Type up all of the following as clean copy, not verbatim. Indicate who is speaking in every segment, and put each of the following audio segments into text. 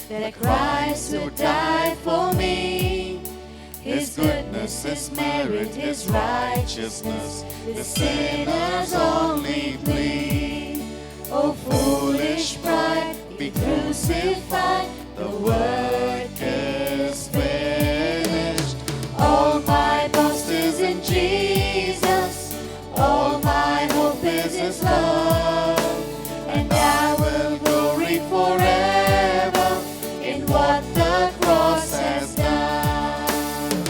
Speaker 1: that Christ would die for me. His goodness, His merit, His righteousness, the sinner's only plea. Oh, foolish pride, be crucified, the work is finished. All my boast is in Jesus, all my hope is His love, and I will glory forever in what the cross has done.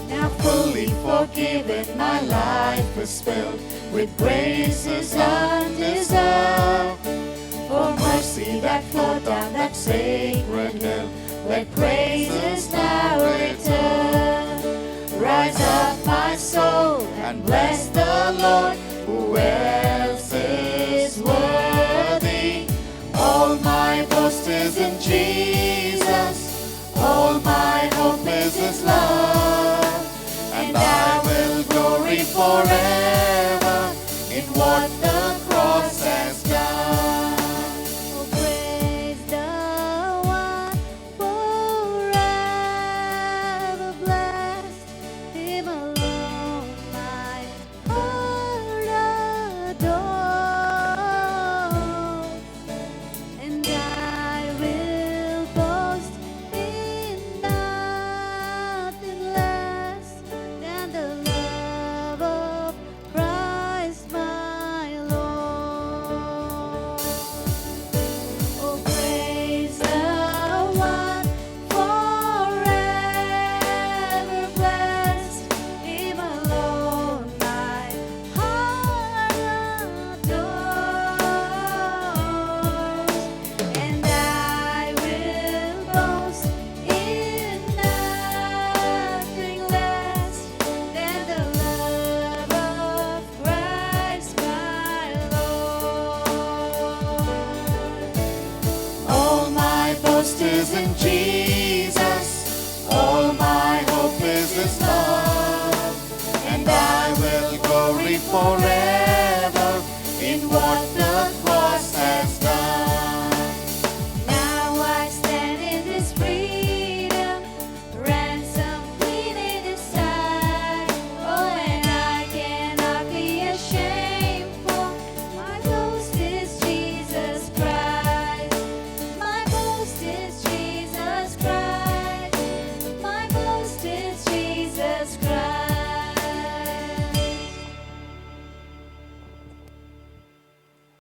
Speaker 1: Now fully forgiven, my life is filled with graces undeserved. For mercy that flowed down that sacred hill, let praises now return. Rise up, my soul, and bless the Lord. Who else is worthy? All my boast is in Jesus, all my hope is His love, and I will glory forever in what the cross has done. Oh, praise the one forever blessed, Him alone my heart adores, and I will boast in nothing less than the love of Christ my Lord. Oh, praise the one forever blessed, Him alone my heart adores, and I will boast in nothing less than the love of Christ my Lord. All my boast is in Jesus, all my hope is His love, and I will glory forever